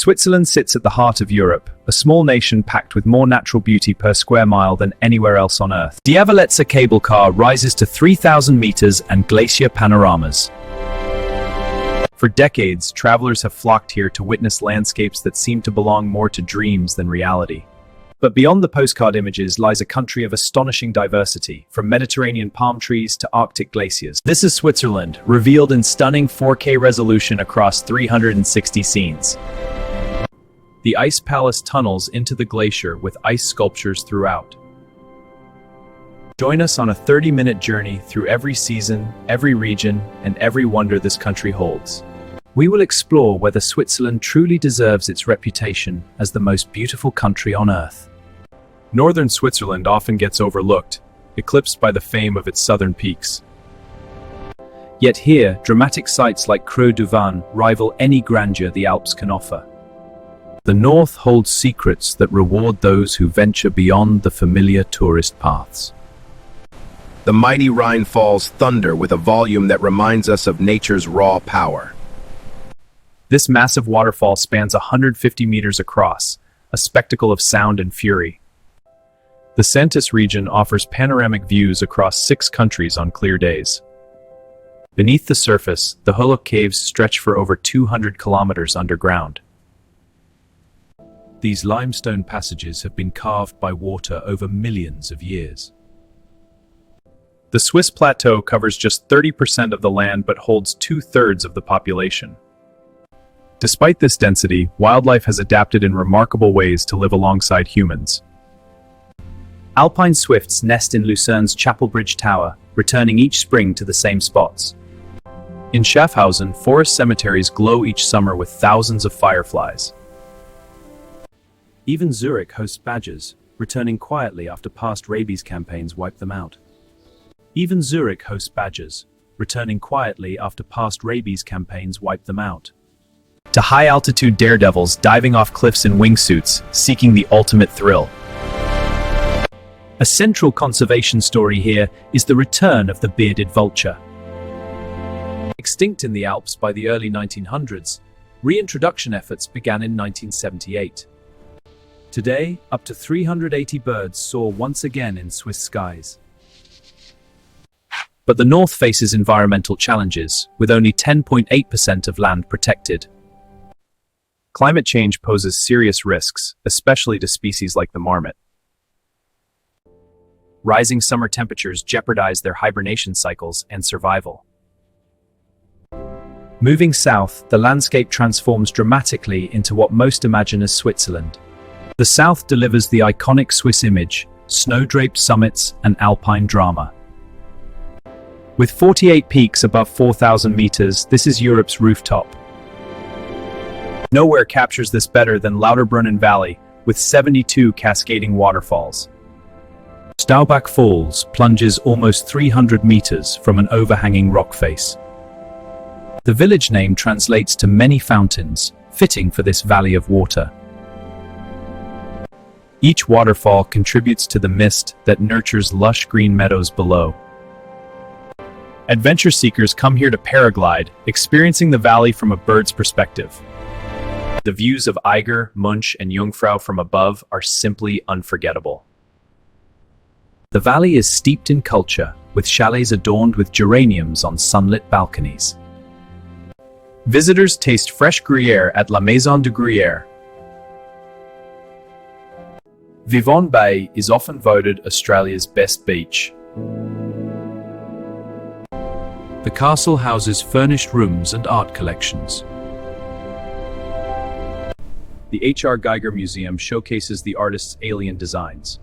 Switzerland sits at the heart of Europe, a small nation packed with more natural beauty per square mile than anywhere else on Earth. The Aletsch cable car rises to 3,000 meters and glacier panoramas. For decades, travelers have flocked here to witness landscapes that seem to belong more to dreams than reality. But beyond the postcard images lies a country of astonishing diversity, from Mediterranean palm trees to Arctic glaciers. This is Switzerland, revealed in stunning 4K resolution across 360 scenes. The ice palace tunnels into the glacier with ice sculptures throughout. Join us on a 30-minute journey through every season, every region, and every wonder this country holds. We will explore whether Switzerland truly deserves its reputation as the most beautiful country on Earth. Northern Switzerland often gets overlooked, eclipsed by the fame of its southern peaks. Yet here, dramatic sights like Creux du Van rival any grandeur the Alps can offer. The north holds secrets that reward those who venture beyond the familiar tourist paths. The mighty Rhine Falls thunder with a volume that reminds us of nature's raw power. This massive waterfall spans 150 meters across, a spectacle of sound and fury. The Santis region offers panoramic views across 6 countries on clear days. Beneath the surface, the Hulluch caves stretch for over 200 kilometers underground. These limestone passages have been carved by water over millions of years. The Swiss plateau covers just 30% of the land but holds 2/3 of the population. Despite this density, wildlife has adapted in remarkable ways to live alongside humans. Alpine swifts nest in Lucerne's Chapel Bridge Tower, returning each spring to the same spots. In Schaffhausen, forest cemeteries glow each summer with thousands of fireflies. Even Zurich hosts badgers, returning quietly after past rabies campaigns wipe them out. Even Zurich hosts badgers, returning quietly after past rabies campaigns wipe them out. To high-altitude daredevils diving off cliffs in wingsuits, seeking the ultimate thrill. A central conservation story here is the return of the bearded vulture. Extinct in the Alps by the early 1900s, reintroduction efforts began in 1978. Today, up to 380 birds soar once again in Swiss skies. But the north faces environmental challenges, with only 10.8% of land protected. Climate change poses serious risks, especially to species like the marmot. Rising summer temperatures jeopardize their hibernation cycles and survival. Moving south, the landscape transforms dramatically into what most imagine as Switzerland. The south delivers the iconic Swiss image, snow-draped summits, and alpine drama. With 48 peaks above 4,000 meters, this is Europe's rooftop. Nowhere captures this better than Lauterbrunnen Valley, with 72 cascading waterfalls. Staubach Falls plunges almost 300 meters from an overhanging rock face. The village name translates to many fountains, fitting for this valley of water. Each waterfall contributes to the mist that nurtures lush green meadows below. Adventure seekers come here to paraglide, experiencing the valley from a bird's perspective. The views of Eiger, Munch, and Jungfrau from above are simply unforgettable. The valley is steeped in culture, with chalets adorned with geraniums on sunlit balconies. Visitors taste fresh Gruyere at La Maison de Gruyere. Vivonne Bay is often voted Australia's best beach. The castle houses furnished rooms and art collections. The H.R. Geiger Museum showcases the artist's alien designs.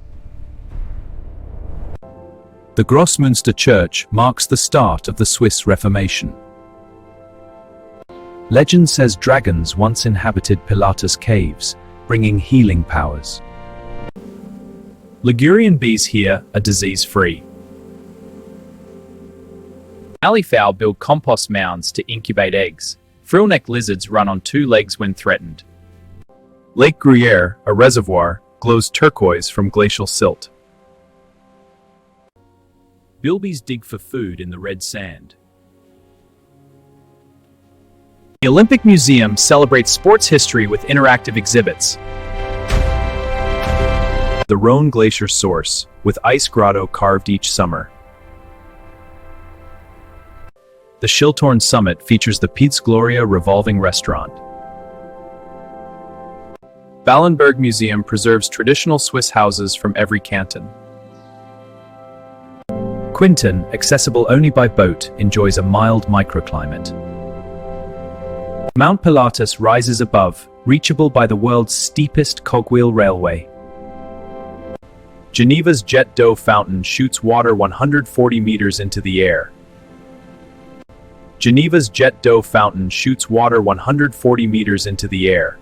The Grossmünster Church marks the start of the Swiss Reformation. Legend says dragons once inhabited Pilatus caves, bringing healing powers. Ligurian bees here are disease-free. Alleyfowl build compost mounds to incubate eggs. Frillneck lizards run on 2 legs when threatened. Lake Gruyere, a reservoir, glows turquoise from glacial silt. Bilbies dig for food in the red sand. The Olympic Museum celebrates sports history with interactive exhibits. The Rhone Glacier source, with ice grotto carved each summer. The Schilthorn summit features the Piz Gloria revolving restaurant. Ballenberg Museum preserves traditional Swiss houses from every canton. Quinton, accessible only by boat, enjoys a mild microclimate. Mount Pilatus rises above, reachable by the world's steepest cogwheel railway. Geneva's Jet d'eau fountain shoots water 140 meters into the air. Geneva's Jet d'eau fountain shoots water 140 meters into the air.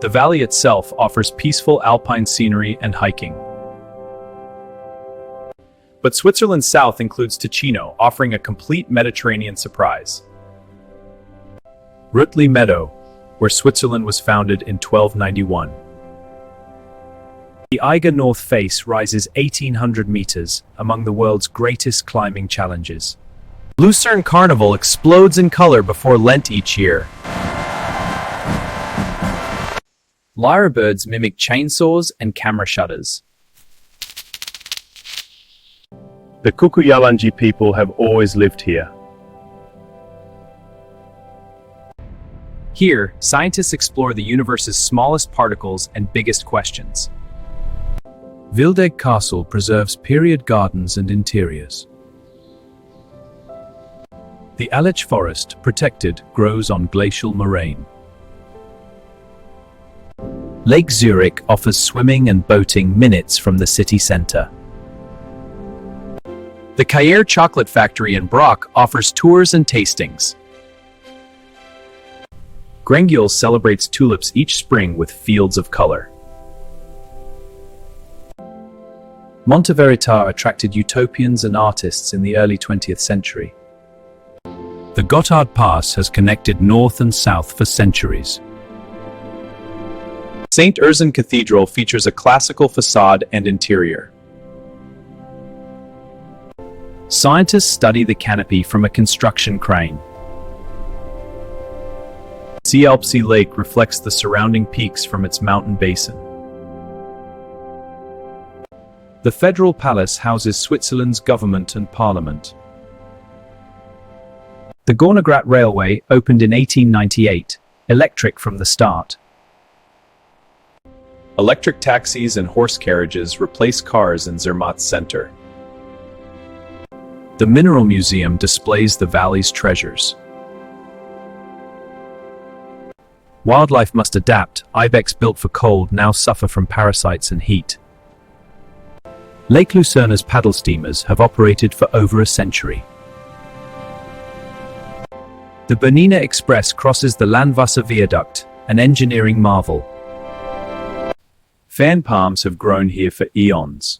The valley itself offers peaceful alpine scenery and hiking. But Switzerland's south includes Ticino, offering a complete Mediterranean surprise. Rütli Meadow, where Switzerland was founded in 1291. The Eiger North Face rises 1,800 meters, among the world's greatest climbing challenges. Lucerne Carnival explodes in color before Lent each year. Lyrebirds mimic chainsaws and camera shutters. The Kukuyalanji people have always lived here. Here, scientists explore the universe's smallest particles and biggest questions. Wildegg Castle preserves period gardens and interiors. The Aletsch forest, protected, grows on glacial moraine. Lake Zurich offers swimming and boating minutes from the city center. The Kayer Chocolate Factory in Brock offers tours and tastings. Grengule celebrates tulips each spring with fields of color. Monteverita attracted utopians and artists in the early 20th century. The Gotthard Pass has connected north and south for centuries. St. Ursan Cathedral features a classical facade and interior. Scientists study the canopy from a construction crane. Alpsee Lake reflects the surrounding peaks from its mountain basin. The Federal Palace houses Switzerland's government and parliament. The Gornergrat Railway opened in 1898, electric from the start. Electric taxis and horse carriages replace cars in Zermatt's center. The Mineral Museum displays the valley's treasures. Wildlife must adapt. Ibex built for cold now suffer from parasites and heat. Lake Lucerne's paddle steamers have operated for over a century. The Bernina Express crosses the Landwasser Viaduct, an engineering marvel. Fan palms have grown here for eons.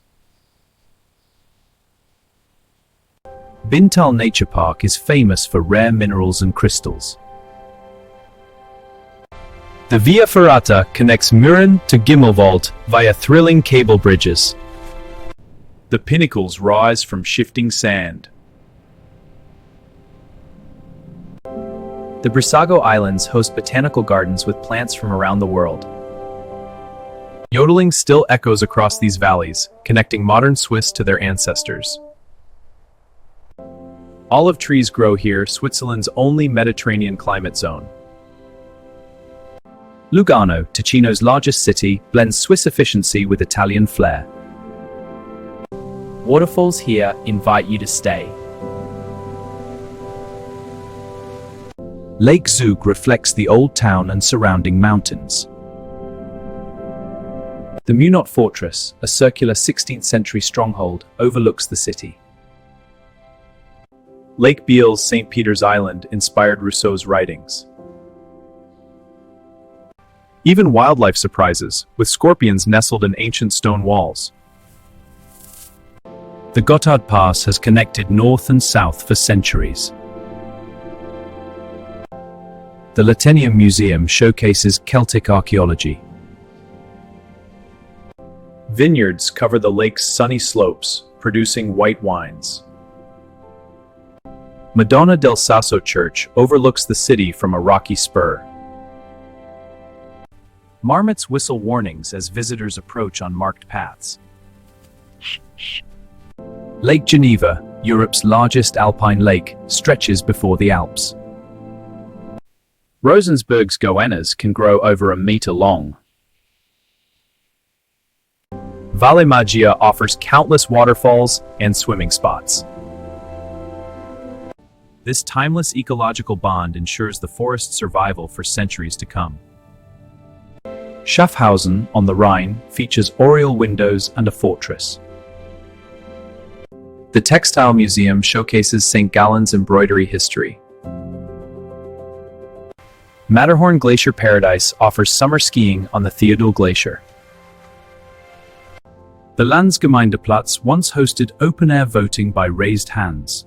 Bintal Nature Park is famous for rare minerals and crystals. The Via Ferrata connects Mürren to Gimmelwald via thrilling cable bridges. The pinnacles rise from shifting sand. The Brissago Islands host botanical gardens with plants from around the world. Yodeling still echoes across these valleys, connecting modern Swiss to their ancestors. Olive trees grow here, Switzerland's only Mediterranean climate zone. Lugano, Ticino's largest city, blends Swiss efficiency with Italian flair. Waterfalls here invite you to stay. Lake Zug reflects the old town and surrounding mountains. The Munot Fortress, a circular 16th century stronghold, overlooks the city. Lake Biel's St. Peter's Island inspired Rousseau's writings. Even wildlife surprises, with scorpions nestled in ancient stone walls. The Gotthard Pass has connected north and south for centuries. The Latenium Museum showcases Celtic archaeology. Vineyards cover the lake's sunny slopes, producing white wines. Madonna del Sasso Church overlooks the city from a rocky spur. Marmots whistle warnings as visitors approach on marked paths. Lake Geneva, Europe's largest alpine lake, stretches before the Alps. Rosensburg's goannas can grow over a meter long. Valle Maggia offers countless waterfalls and swimming spots. This timeless ecological bond ensures the forest's survival for centuries to come. Schaffhausen, on the Rhine, features oriel windows and a fortress. The Textile Museum showcases St. Gallen's embroidery history. Matterhorn Glacier Paradise offers summer skiing on the Theodule Glacier. The Landsgemeindeplatz once hosted open-air voting by raised hands.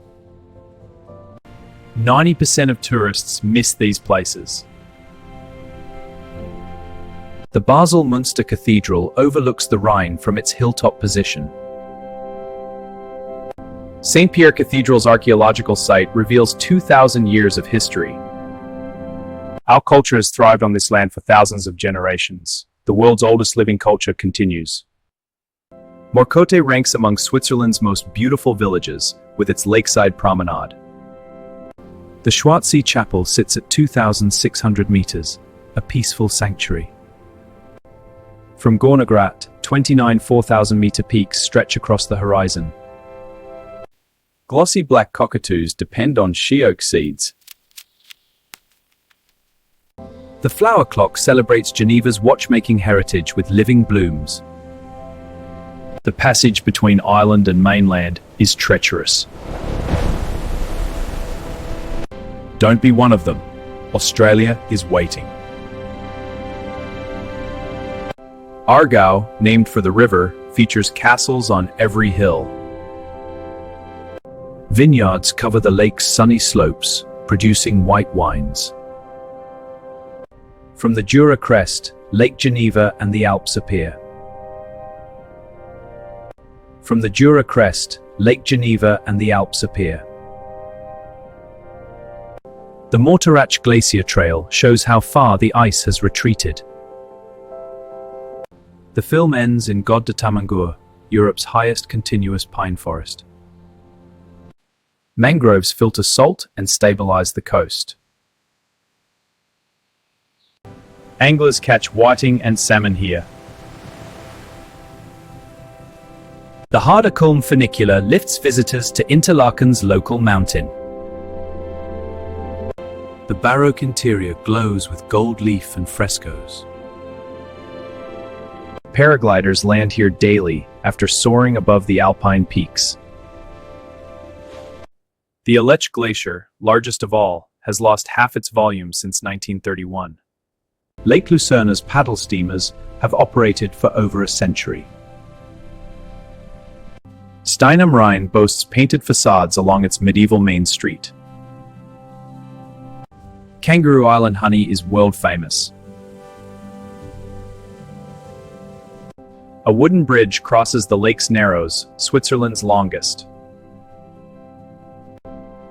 90% of tourists miss these places. The Basel Münster Cathedral overlooks the Rhine from its hilltop position. St. Pierre Cathedral's archaeological site reveals 2,000 years of history. Our culture has thrived on this land for thousands of generations. The world's oldest living culture continues. Morcote ranks among Switzerland's most beautiful villages, with its lakeside promenade. The Schwarzsee Chapel sits at 2,600 meters, a peaceful sanctuary. From Gornergrat, 29 4,000-meter peaks stretch across the horizon. Glossy black cockatoos depend on she-oak seeds. The flower clock celebrates Geneva's watchmaking heritage with living blooms. The passage between island and mainland is treacherous. Don't be one of them. Australia is waiting. Aargau, named for the river, features castles on every hill. Vineyards cover the lake's sunny slopes, producing white wines. From the Jura crest, Lake Geneva and the Alps appear. From the Jura crest, Lake Geneva and the Alps appear. The Morteratsch Glacier Trail shows how far the ice has retreated. The film ends in Gode de Tamangur, Europe's highest continuous pine forest. Mangroves filter salt and stabilize the coast. Anglers catch whiting and salmon here. The Haarderkulm funicular lifts visitors to Interlaken's local mountain. The Baroque interior glows with gold leaf and frescoes. Paragliders land here daily after soaring above the alpine peaks. The Aletsch Glacier, largest of all, has lost half its volume since 1931. Lake Lucerne's paddle steamers have operated for over a century. Stein am Rhein boasts painted facades along its medieval main street. Kangaroo Island honey is world famous. A wooden bridge crosses the lake's narrows, Switzerland's longest.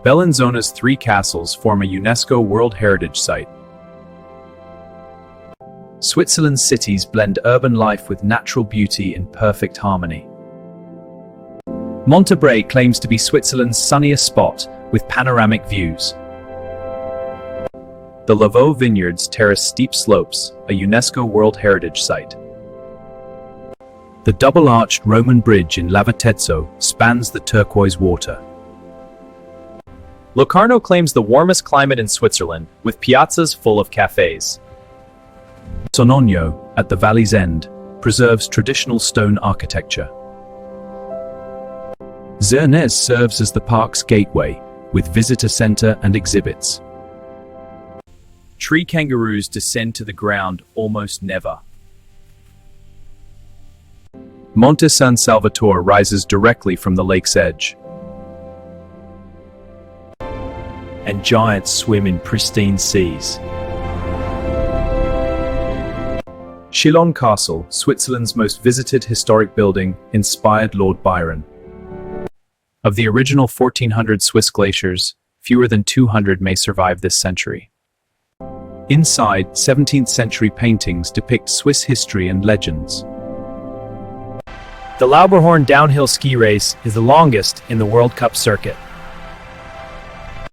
Bellinzona's three castles form a UNESCO World Heritage Site. Switzerland's cities blend urban life with natural beauty in perfect harmony. Montabray claims to be Switzerland's sunniest spot, with panoramic views. The Lavaux Vineyards terrace steep slopes, a UNESCO World Heritage Site. The double-arched Roman bridge in Lavatezzo spans the turquoise water. Locarno claims the warmest climate in Switzerland, with piazzas full of cafes. Sonogno, at the valley's end, preserves traditional stone architecture. Zernez serves as the park's gateway, with visitor center and exhibits. Tree kangaroos descend to the ground almost never. Monte San Salvatore rises directly from the lake's edge. And giants swim in pristine seas. Chillon Castle, Switzerland's most visited historic building, inspired Lord Byron. Of the original 1,400 Swiss glaciers, fewer than 200 may survive this century. Inside, 17th century paintings depict Swiss history and legends. The Lauterbrunnen downhill ski race is the longest in the World Cup circuit.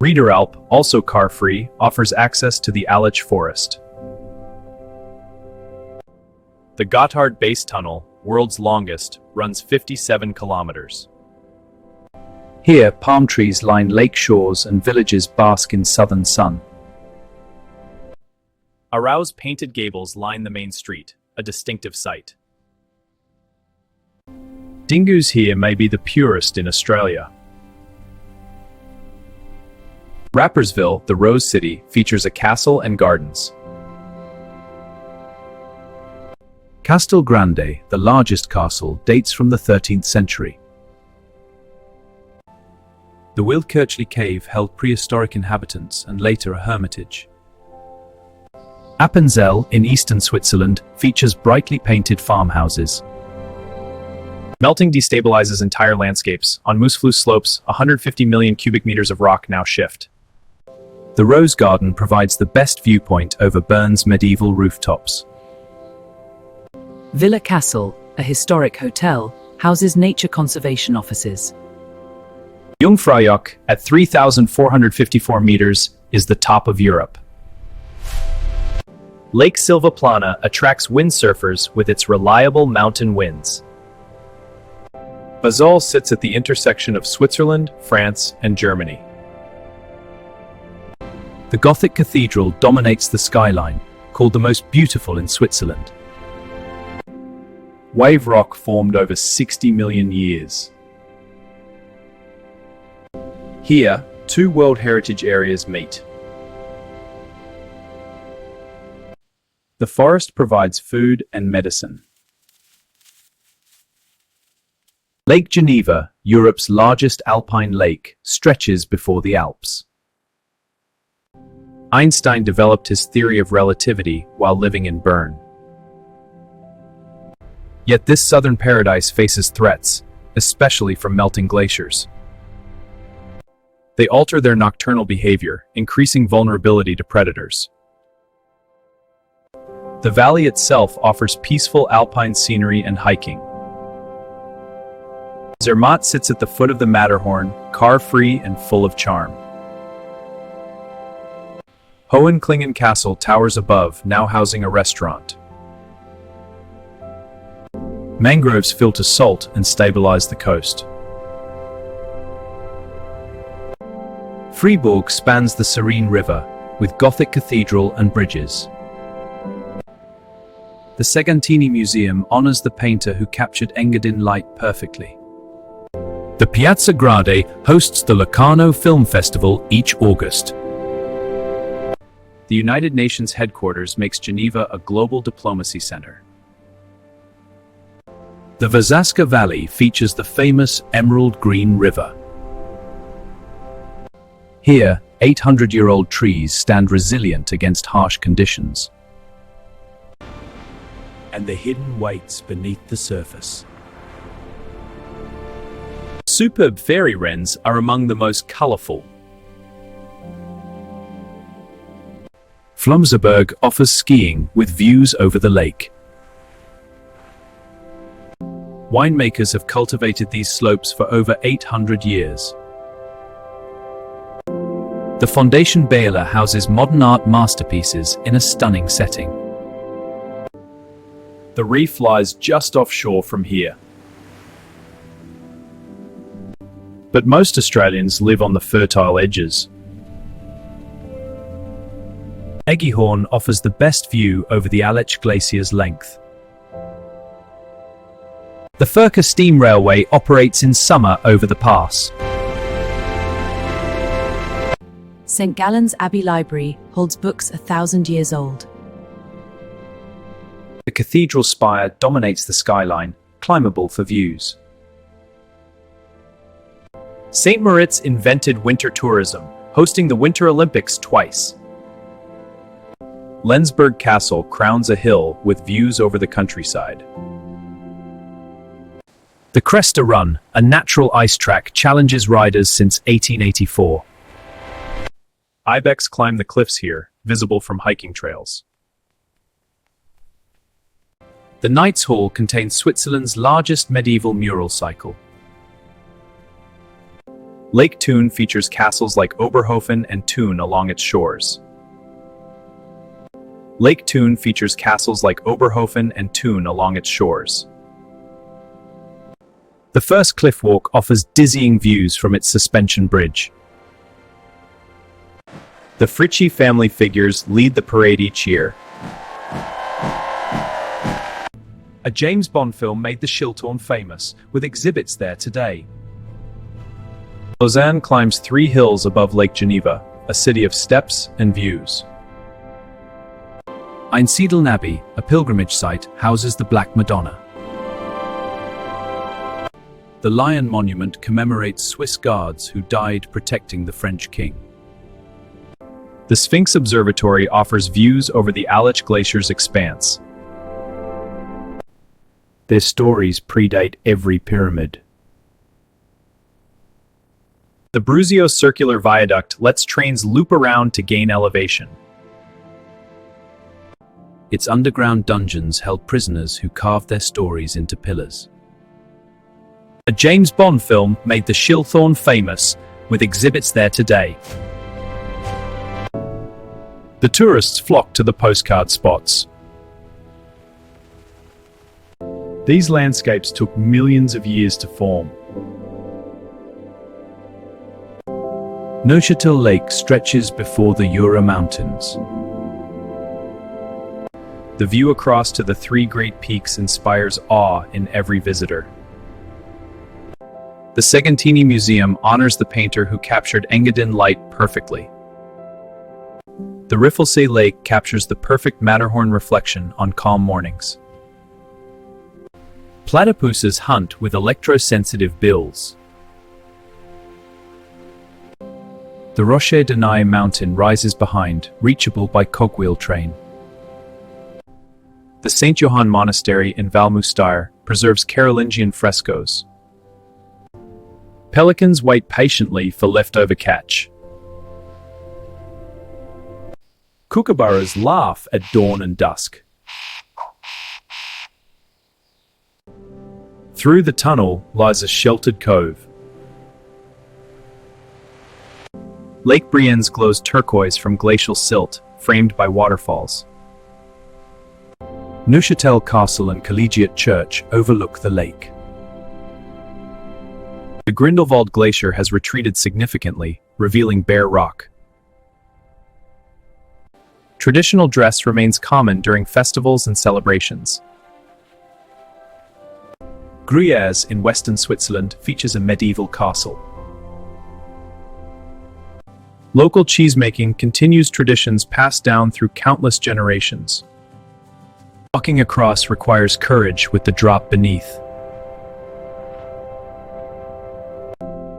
Alp, also car-free, offers access to the Aletsch forest. The Gotthard Base Tunnel, world's longest, runs 57 kilometers. Here, palm trees line lake shores and villages bask in southern sun. Arau's painted gables line the main street, a distinctive sight. Dingoes here may be the purest in Australia. Rapperswil, the Rose City, features a castle and gardens. Castel Grande, the largest castle, dates from the 13th century. The Wildkirchli cave held prehistoric inhabitants and later a hermitage. Appenzell, in eastern Switzerland, features brightly painted farmhouses. Melting destabilizes entire landscapes. On Moosefloes slopes, 150 million cubic meters of rock now shift. The Rose Garden provides the best viewpoint over Bern's medieval rooftops. Villa Castle, a historic hotel, houses nature conservation offices. Jungfrau, at 3,454 meters, is the top of Europe. Lake Silvaplana attracts windsurfers with its reliable mountain winds. Basel sits at the intersection of Switzerland, France, and Germany. The Gothic cathedral dominates the skyline, called the most beautiful in Switzerland. Wave rock formed over 60 million years. Here, two World Heritage areas meet. The forest provides food and medicine. Lake Geneva, Europe's largest alpine lake, stretches before the Alps. Einstein developed his theory of relativity while living in Bern. Yet this southern paradise faces threats, especially from melting glaciers. They alter their nocturnal behavior, increasing vulnerability to predators. The valley itself offers peaceful alpine scenery and hiking. Zermatt sits at the foot of the Matterhorn, car-free and full of charm. Hohenklingen Castle towers above, now housing a restaurant. Mangroves filter salt and stabilize the coast. Fribourg spans the serene river, with Gothic cathedral and bridges. The Segantini Museum honors the painter who captured Engadin light perfectly. The Piazza Grande hosts the Locarno Film Festival each August. The United Nations headquarters makes Geneva a global diplomacy center. The Vasaska Valley features the famous Emerald Green River. Here, 800-year-old trees stand resilient against harsh conditions. And the hidden waits beneath the surface. Superb fairy wrens are among the most colorful. Flumserberg offers skiing with views over the lake. Winemakers have cultivated these slopes for over 800 years. The Foundation Baylor houses modern art masterpieces in a stunning setting. The reef lies just offshore from here. But most Australians live on the fertile edges. Eggiehorn offers the best view over the Aletsch Glacier's length. The Furka Steam Railway operates in summer over the pass. St. Gallen's Abbey Library holds books 1,000 years old. The cathedral spire dominates the skyline, climbable for views. St. Moritz invented winter tourism, hosting the Winter Olympics twice. Lenzburg Castle crowns a hill with views over the countryside. The Cresta Run, a natural ice track, challenges riders since 1884. Ibex climb the cliffs here, visible from hiking trails. The Knights Hall contains Switzerland's largest medieval mural cycle. Lake Thun features castles like Oberhofen and Thun along its shores. Lake Thun features castles like Oberhofen and Thun along its shores. The first cliff walk offers dizzying views from its suspension bridge. The Fritschie family figures lead the parade each year. A James Bond film made the Schilthorn famous, with exhibits there today. Lausanne climbs 3 hills above Lake Geneva, a city of steps and views. Einsiedeln Abbey, a pilgrimage site, houses the Black Madonna. The Lion Monument commemorates Swiss guards who died protecting the French king. The Sphinx Observatory offers views over the Aletsch Glacier's expanse. Their stories predate every pyramid. The Bruzio Circular Viaduct lets trains loop around to gain elevation. Its underground dungeons held prisoners who carved their stories into pillars. A James Bond film made the Schilthorn famous, with exhibits there today. The tourists flock to the postcard spots. These landscapes took millions of years to form. Neuchâtel Lake stretches before the Jura Mountains. The view across to the 3 great peaks inspires awe in every visitor. The Segantini Museum honors the painter who captured Engadin light perfectly. The Riffelsee Lake captures the perfect Matterhorn reflection on calm mornings. Platypuses hunt with electrosensitive bills. The Rocher de Naye mountain rises behind, reachable by cogwheel train. The St. Johann Monastery in Valmustire preserves Carolingian frescoes. Pelicans wait patiently for leftover catch. Kookaburras laugh at dawn and dusk. Through the tunnel lies a sheltered cove. Lake Brienz glows turquoise from glacial silt, framed by waterfalls. Neuchâtel Castle and Collegiate Church overlook the lake. The Grindelwald Glacier has retreated significantly, revealing bare rock. Traditional dress remains common during festivals and celebrations. Gruyères in western Switzerland features a medieval castle. Local cheesemaking continues traditions passed down through countless generations. Walking across requires courage with the drop beneath.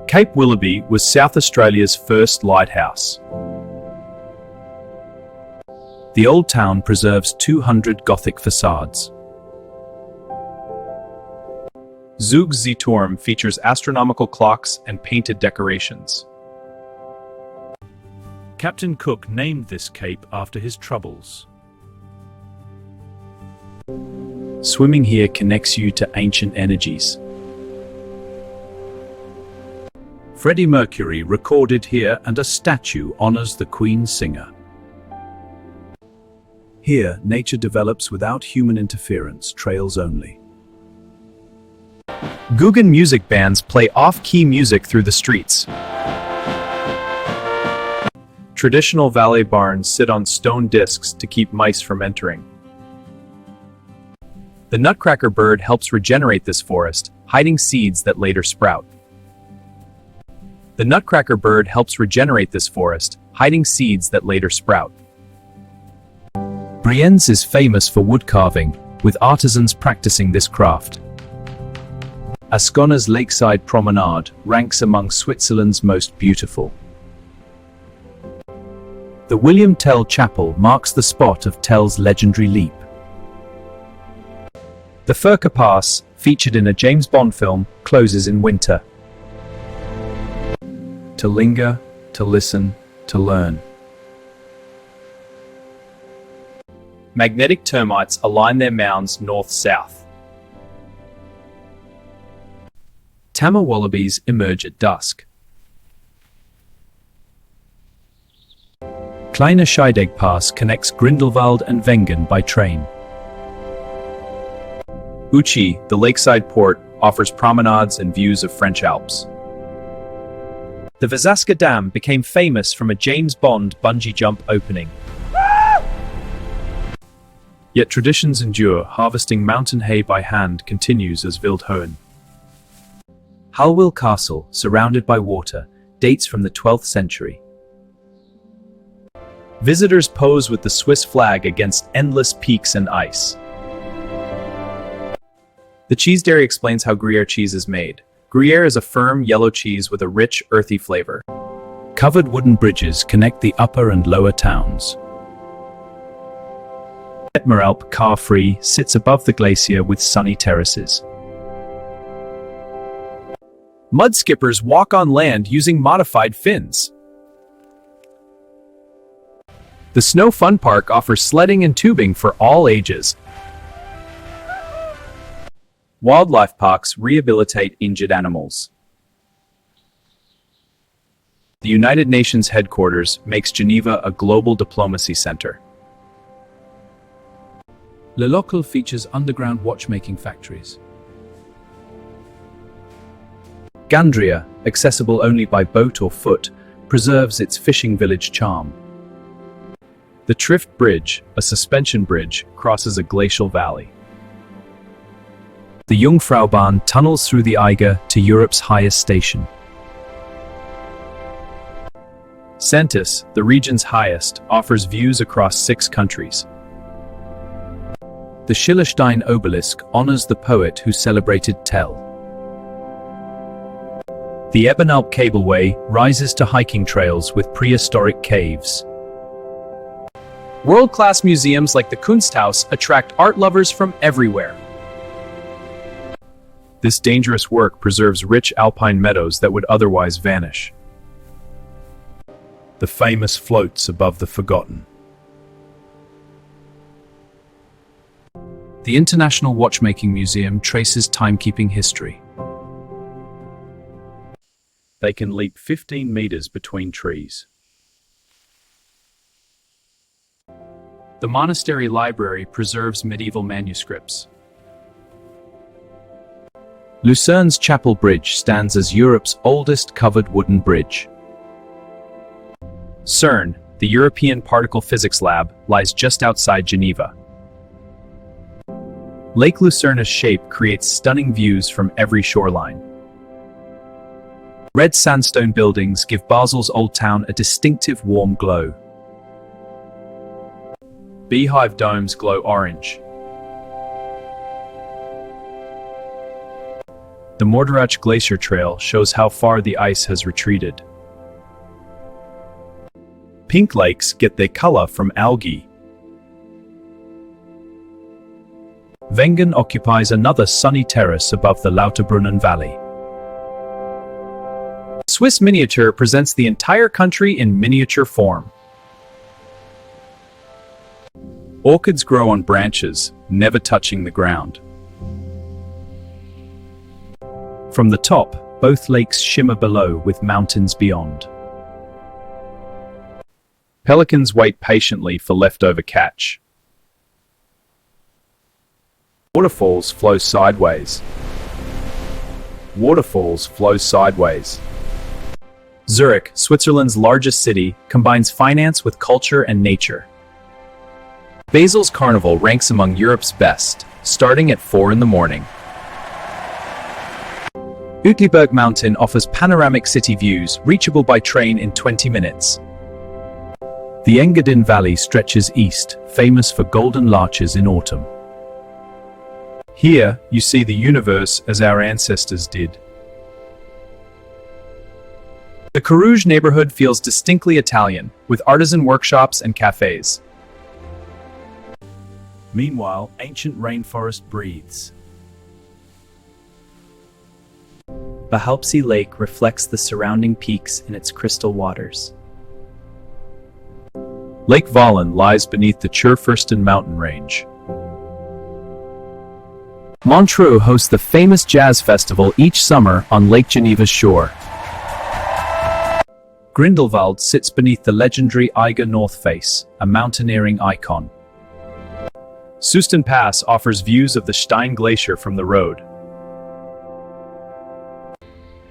Cape Willoughby was South Australia's first lighthouse. The old town preserves 200 Gothic facades. Zugzieturm features astronomical clocks and painted decorations. Captain Cook named this cape after his troubles. Swimming here connects you to ancient energies. Freddie Mercury recorded here and a statue honors the Queen singer. Here, nature develops without human interference, trails only. Guggen music bands play off-key music through the streets. Traditional valet barns sit on stone discs to keep mice from entering. The nutcracker bird helps regenerate this forest, hiding seeds that later sprout. The nutcracker bird helps regenerate this forest, hiding seeds that later sprout. Brienz is famous for woodcarving, with artisans practicing this craft. Ascona's lakeside promenade ranks among Switzerland's most beautiful. The William Tell Chapel marks the spot of Tell's legendary leap. The Furka Pass, featured in a James Bond film, closes in winter. To linger, to listen, to learn. Magnetic termites align their mounds north-south. Tama wallabies emerge at dusk. Kleine Scheidegg Pass connects Grindelwald and Wengen by train. Uchi, the lakeside port, offers promenades and views of French Alps. The Vasaska Dam became famous from a James Bond bungee jump opening. Yet traditions endure. Harvesting mountain hay by hand continues as Wildhoen. Halwil Castle, surrounded by water, dates from the 12th century. Visitors pose with the Swiss flag against endless peaks and ice. The cheese dairy explains how Gruyere cheese is made. Gruyere is a firm, yellow cheese with a rich, earthy flavor. Covered wooden bridges connect the upper and lower towns. Etmeralp, car-free, sits above the glacier with sunny terraces. Mud skippers walk on land using modified fins. The Snow Fun Park offers sledding and tubing for all ages. Wildlife parks rehabilitate injured animals. The United Nations headquarters makes Geneva a global diplomacy center. Le Local features underground watchmaking factories. Gandria, accessible only by boat or foot, preserves its fishing village charm. The Trift Bridge, a suspension bridge, crosses a glacial valley. The Jungfrau tunnels through the Eiger to Europe's highest station. Sentis, the region's highest, offers views across 6 countries. The Schillerstein obelisk honors the poet who celebrated Tell. The Ebenalp Cableway rises to hiking trails with prehistoric caves. World-class museums like the Kunsthaus attract art lovers from everywhere. This dangerous work preserves rich alpine meadows that would otherwise vanish. The famous floats above the forgotten. The International Watchmaking Museum traces timekeeping history. They can leap 15 meters between trees. The monastery library preserves medieval manuscripts. Lucerne's Chapel Bridge stands as Europe's oldest covered wooden bridge. CERN, the European Particle Physics Lab, lies just outside Geneva. Lake Lucerne's shape creates stunning views from every shoreline. Red sandstone buildings give Basel's Old Town a distinctive warm glow. Beehive domes glow orange. The Morderach Glacier Trail shows how far the ice has retreated. Pink lakes get their color from algae. Wengen occupies another sunny terrace above the Lauterbrunnen Valley. Swiss miniature presents the entire country in miniature form. Orchids grow on branches, never touching the ground. From the top, both lakes shimmer below with mountains beyond. Pelicans wait patiently for leftover catch. Waterfalls flow sideways. Waterfalls flow sideways. Zurich, Switzerland's largest city, combines finance with culture and nature. Basel's Carnival ranks among Europe's best, starting at 4 in the morning. Uetliberg Mountain offers panoramic city views, reachable by train in 20 minutes. The Engadin Valley stretches east, famous for golden larches in autumn. Here, you see the universe as our ancestors did. The Carouge neighborhood feels distinctly Italian, with artisan workshops and cafes. Meanwhile, ancient rainforest breathes. Bahalpsy Lake reflects the surrounding peaks in its crystal waters. Lake Wallen lies beneath the Kurfürsten mountain range. Montreux hosts the famous jazz festival each summer on Lake Geneva's shore. Grindelwald sits beneath the legendary Eiger North Face, a mountaineering icon. Susten Pass offers views of the Stein Glacier from the road.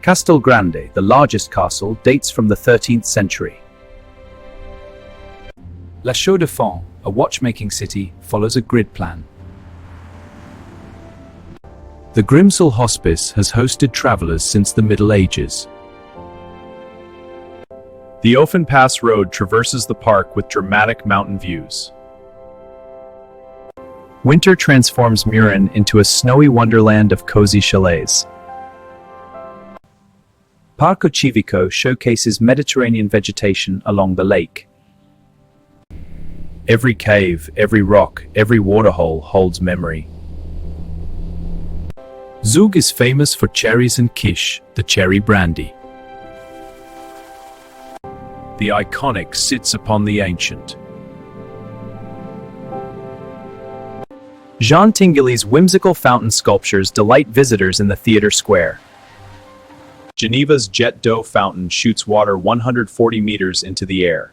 Castel Grande, the largest castle, dates from the 13th century. La Chaux-de-Fonds, a watchmaking city, follows a grid plan. The Grimsel Hospice has hosted travelers since the Middle Ages. The Ofen Pass Road traverses the park with dramatic mountain views. Winter transforms Muren into a snowy wonderland of cozy chalets. Parco Civico showcases Mediterranean vegetation along the lake. Every cave, every rock, every waterhole holds memory. Zug is famous for cherries and quiche, the cherry brandy. The iconic sits upon the ancient. Jean Tinguely's whimsical fountain sculptures delight visitors in the theater square. Geneva's Jet d'eau fountain shoots water 140 meters into the air.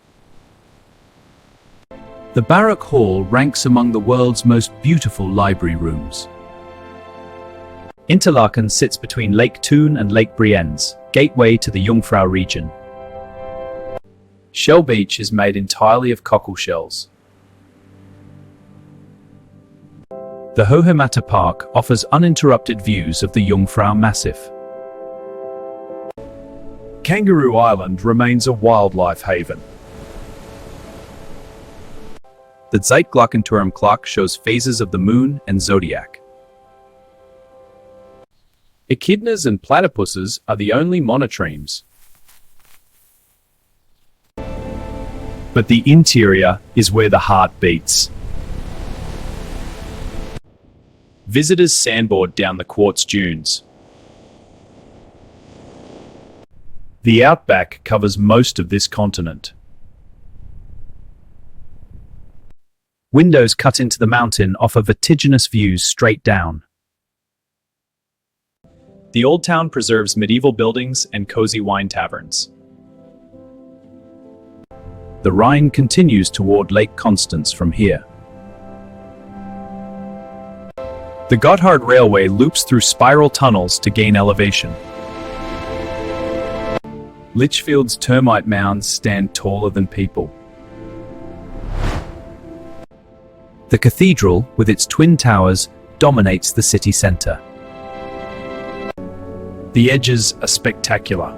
The Baroque Hall ranks among the world's most beautiful library rooms. Interlaken sits between Lake Thun and Lake Brienz, gateway to the Jungfrau region. Shell Beach is made entirely of cockle shells. The Hohematte Park offers uninterrupted views of the Jungfrau Massif. Kangaroo Island remains a wildlife haven. The Zeitglockenturm clock shows phases of the moon and zodiac. Echidnas and platypuses are the only monotremes. But the interior is where the heart beats. Visitors sandboard down the quartz dunes. The outback covers most of this continent. Windows cut into the mountain offer vertiginous views straight down. The Old Town preserves medieval buildings and cozy wine taverns. The Rhine continues toward Lake Constance from here. The Gotthard Railway loops through spiral tunnels to gain elevation. Litchfield's termite mounds stand taller than people. The cathedral, with its twin towers, dominates the city centre. The edges are spectacular.